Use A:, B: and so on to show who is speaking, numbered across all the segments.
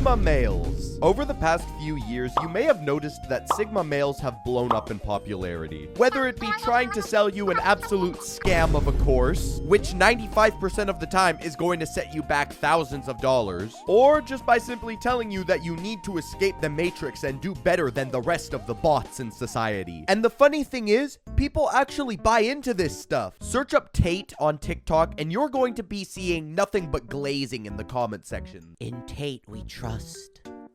A: Sigma males. Over the past few years, you may have noticed that Sigma males have blown up in popularity. Whether it be trying to sell you an absolute scam of a course, which 95% of the time is going to set you back thousands of dollars, or just by simply telling you that you need to escape the matrix and do better than the rest of the bots in society. And the funny thing is, people actually buy into this stuff. Search up Tate on TikTok and you're going to be seeing nothing but glazing in the comment section.
B: In Tate, we trust.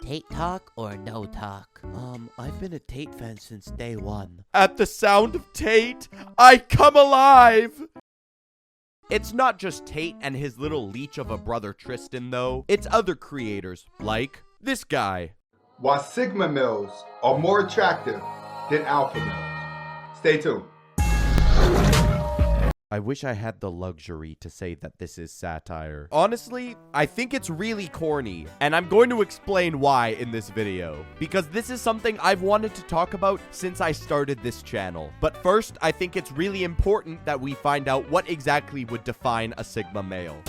B: Tate talk or no talk? I've been a Tate fan since day one.
A: At the sound of Tate, I come alive! It's not just Tate and his little leech of a brother Tristan though. It's other creators, like this guy.
C: Why Sigma males are more attractive than alpha males. Stay tuned.
A: I wish I had the luxury to say that this is satire. Honestly, I think it's really corny, and I'm going to explain why in this video, because this is something I've wanted to talk about since I started this channel. But first, I think it's really important that we find out what exactly would define a Sigma male.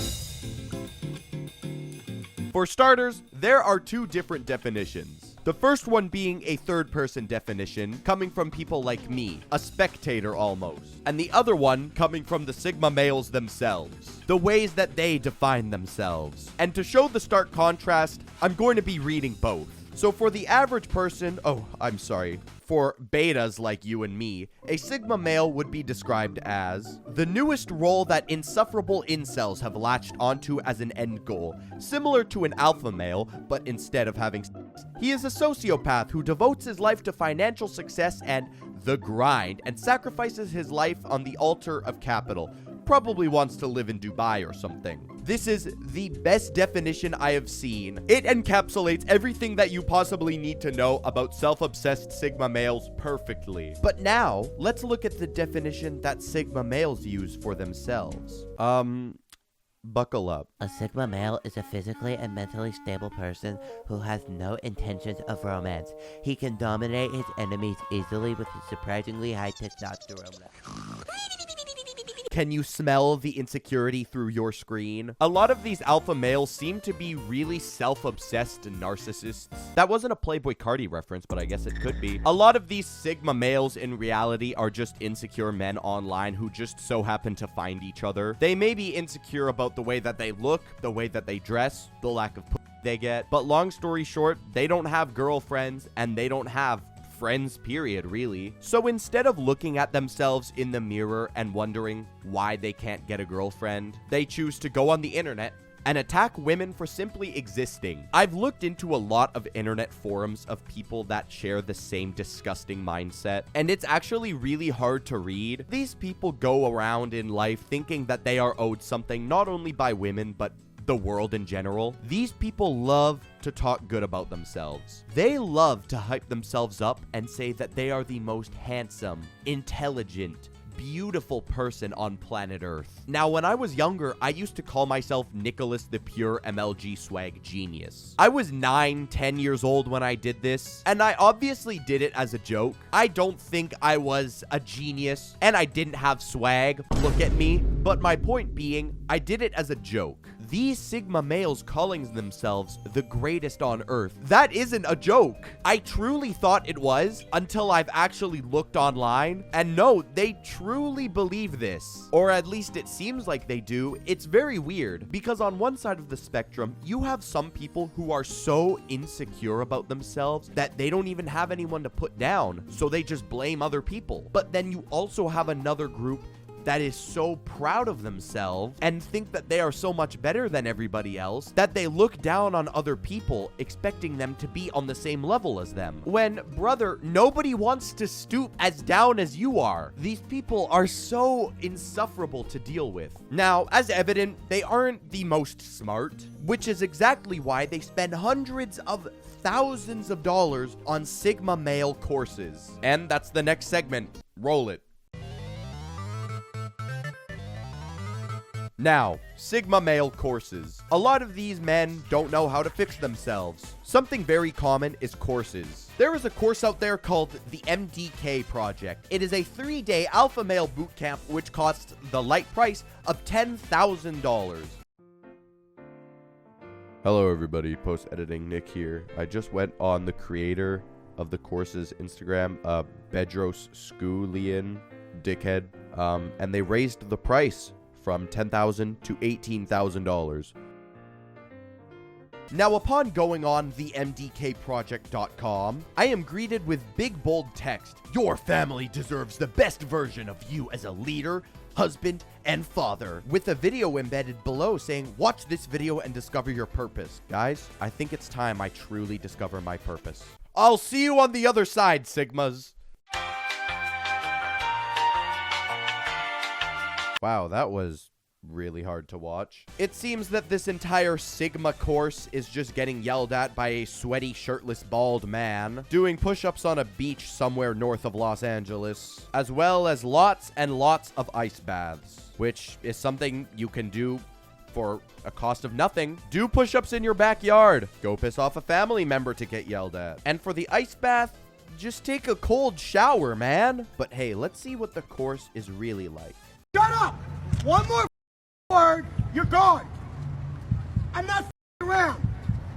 A: For starters, there are two different definitions. The first one being a third-person definition, coming from people like me, a spectator almost. And the other one coming from the Sigma males themselves, the ways that they define themselves. And to show the stark contrast, I'm going to be reading both. So for the average person, for betas like you and me, a Sigma male would be described as the newest role that insufferable incels have latched onto as an end goal, similar to an alpha male, but instead of having he is a sociopath who devotes his life to financial success and the grind, and sacrifices his life on the altar of capital. Probably wants to live in Dubai or something. This is the best definition I have seen. It encapsulates everything that you possibly need to know about self-obsessed Sigma males perfectly. But now, let's look at the definition that Sigma males use for themselves. Buckle up.
B: A Sigma male is a physically and mentally stable person who has no intentions of romance. He can dominate his enemies easily with his surprisingly high testosterone level.
A: Can you smell the insecurity through your screen? A lot of these alpha males seem to be really self-obsessed narcissists. That wasn't a Playboy Cardi reference, but I guess it could be. A lot of these Sigma males in reality are just insecure men online who just so happen to find each other. They may be insecure about the way that they look, the way that they dress, the lack of they get, but long story short, they don't have girlfriends and they don't have friends, period, really. So instead of looking at themselves in the mirror and wondering why they can't get a girlfriend, they choose to go on the internet and attack women for simply existing. I've looked into a lot of internet forums of people that share the same disgusting mindset, and it's actually really hard to read. These people go around in life thinking that they are owed something not only by women, but the world in general. These people love to talk good about themselves. They love to hype themselves up and say that they are the most handsome, intelligent, beautiful person on planet Earth. Now, when I was younger, I used to call myself Nicholas the Pure MLG Swag Genius. I was 9-10 years old when I did this, and I obviously did it as a joke. I don't think I was a genius, and I didn't have swag. Look at me. But my point being, I did it as a joke. These Sigma males calling themselves the greatest on Earth, that isn't a joke. I truly thought it was until I've actually looked online, and no, they truly believe this. Or at least it seems like they do. It's very weird, because on one side of the spectrum, you have some people who are so insecure about themselves that they don't even have anyone to put down, so they just blame other people. But then you also have another group that is so proud of themselves and think that they are so much better than everybody else that they look down on other people, expecting them to be on the same level as them. When, brother, nobody wants to stoop as down as you are. These people are so insufferable to deal with. Now, as evident, they aren't the most smart, which is exactly why they spend hundreds of thousands of dollars on Sigma male courses. And that's the next segment. Roll it. Now, Sigma male courses. A lot of these men don't know how to fix themselves. Something very common is courses. There is a course out there called the MDK Project. It is a 3-day alpha male bootcamp which costs the light price of $10,000. Hello everybody, post-editing Nick here. I just went on the creator of the course's Instagram, Bedros Skulian, dickhead, and they raised the price from $10,000 to $18,000. Now, upon going on the mdkproject.com, I am greeted with big bold text. Your family deserves the best version of you as a leader, husband, and father, with a video embedded below saying, watch this video and discover your purpose. Guys, I think it's time I truly discover my purpose. I'll see you on the other side, Sigmas. Wow, that was really hard to watch. It seems that this entire Sigma course is just getting yelled at by a sweaty, shirtless, bald man doing push-ups on a beach somewhere north of Los Angeles, as well as lots and lots of ice baths, which is something you can do for a cost of nothing. Do push-ups in your backyard. Go piss off a family member to get yelled at. And for the ice bath, just take a cold shower, man. But hey, let's see what the course is really like.
D: Shut up! One more word, you're gone. I'm not around.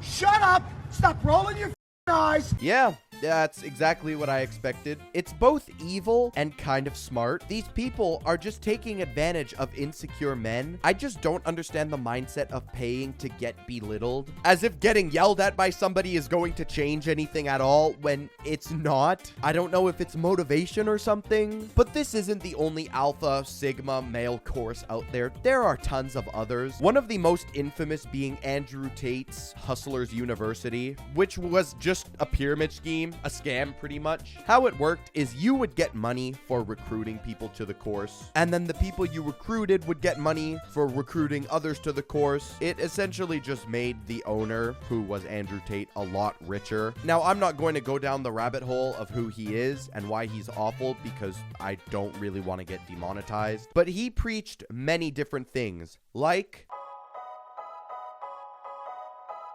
D: Shut up! Stop rolling your eyes.
A: Yeah, that's exactly what I expected. It's both evil and kind of smart. These people are just taking advantage of insecure men. I just don't understand the mindset of paying to get belittled. As if getting yelled at by somebody is going to change anything at all when it's not. I don't know if it's motivation or something. But this isn't the only Alpha Sigma male course out there. There are tons of others. One of the most infamous being Andrew Tate's Hustlers University, which was just a pyramid scheme. A scam, pretty much. How it worked is you would get money for recruiting people to the course, and then the people you recruited would get money for recruiting others to the course. It essentially just made the owner, who was Andrew Tate, a lot richer. Now, I'm not going to go down the rabbit hole of who he is and why he's awful because I don't really want to get demonetized, but he preached many different things, like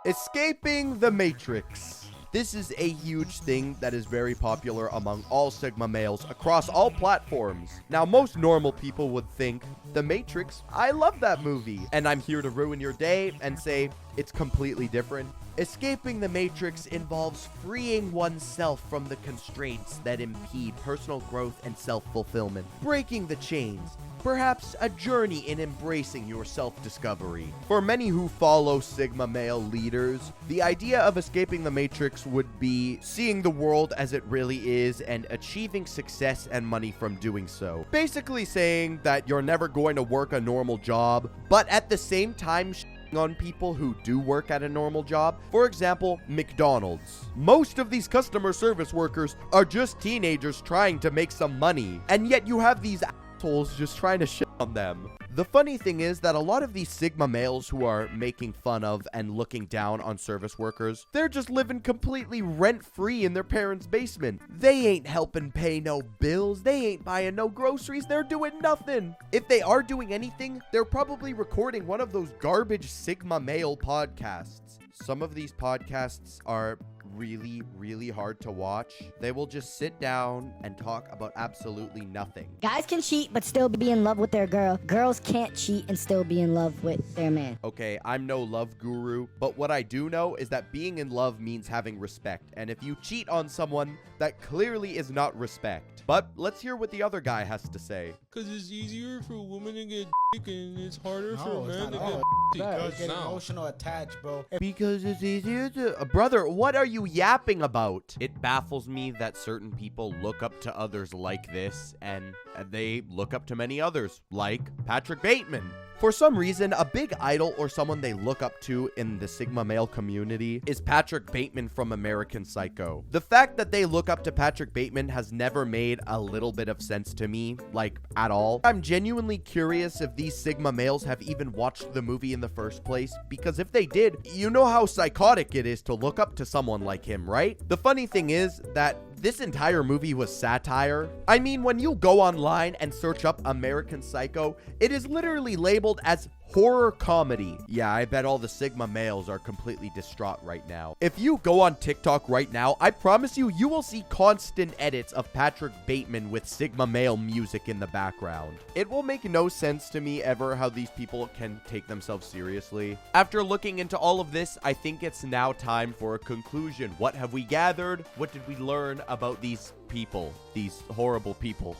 A: escaping the Matrix. This is a huge thing that is very popular among all Sigma males across all platforms. Now, most normal people would think, The Matrix, I love that movie. And I'm here to ruin your day and say it's completely different. Escaping the Matrix involves freeing oneself from the constraints that impede personal growth and self-fulfillment, breaking the chains, perhaps a journey in embracing your self-discovery. For many who follow Sigma male leaders, the idea of escaping the Matrix would be seeing the world as it really is and achieving success and money from doing so. Basically saying that you're never going to work a normal job, but at the same time on people who do work at a normal job. For example, McDonald's. Most of these customer service workers are just teenagers trying to make some money, and yet you have these assholes just trying to shit on them. The funny thing is that a lot of these Sigma males who are making fun of and looking down on service workers, they're just living completely rent-free in their parents' basement. They ain't helping pay no bills. They ain't buying no groceries. They're doing nothing. If they are doing anything, they're probably recording one of those garbage Sigma male podcasts. Some of these podcasts are really, really hard to watch. They will just sit down and talk about absolutely nothing.
E: Guys can cheat but still be in love with their girl. Girls can't cheat and still be in love with their man.
A: Okay, I'm no love guru, but what I do know is that being in love means having respect. And if you cheat on someone, that clearly is not respect. But let's hear what the other guy has to say.
F: Because it's easier for a woman to get dick and it's harder for a
D: it's
F: man
D: not
F: to
D: all.
F: get
D: It's get emotional attached, bro.
A: Because it's easier to... brother, what are you yapping about? It baffles me that certain people look up to others like this, and they look up to many others, like Patrick Bateman. For some reason, a big idol or someone they look up to in the Sigma male community is Patrick Bateman from American Psycho. The fact that they look up to Patrick Bateman has never made a little bit of sense to me, like, at all. I'm genuinely curious if these Sigma males have even watched the movie in the first place, because if they did, you know how psychotic it is to look up to someone like him, right? The funny thing is that this entire movie was satire. I mean, when you go online and search up American Psycho, it is literally labeled as horror comedy. Yeah, I bet all the Sigma males are completely distraught right now. If you go on TikTok right now, I promise you, you will see constant edits of Patrick Bateman with Sigma male music in the background. It will make no sense to me ever how these people can take themselves seriously. After looking into all of this, I think it's now time for a conclusion. What have we gathered? What did we learn about these people, these horrible people?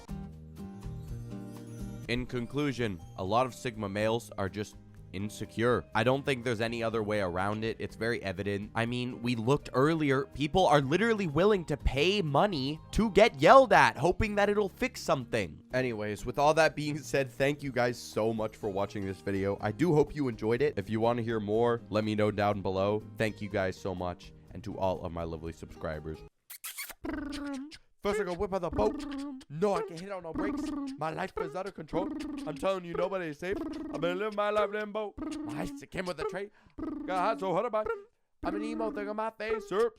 A: In conclusion, a lot of Sigma males are just insecure. I don't think there's any other way around it. It's very evident. I mean, we looked earlier. People are literally willing to pay money to get yelled at, hoping that it'll fix something. Anyways, with all that being said, thank you guys so much for watching this video. I do hope you enjoyed it. If you want to hear more, let me know down below. Thank you guys so much. And to all of my lovely subscribers. First I go whip on the boat. No, I can't hit on no brakes. My life is out of control. I'm telling you, nobody is safe. I've been living my life in them boat. My eyes came with a tray. Got hot, so hard about. I'm an emo thing on my face. Sir.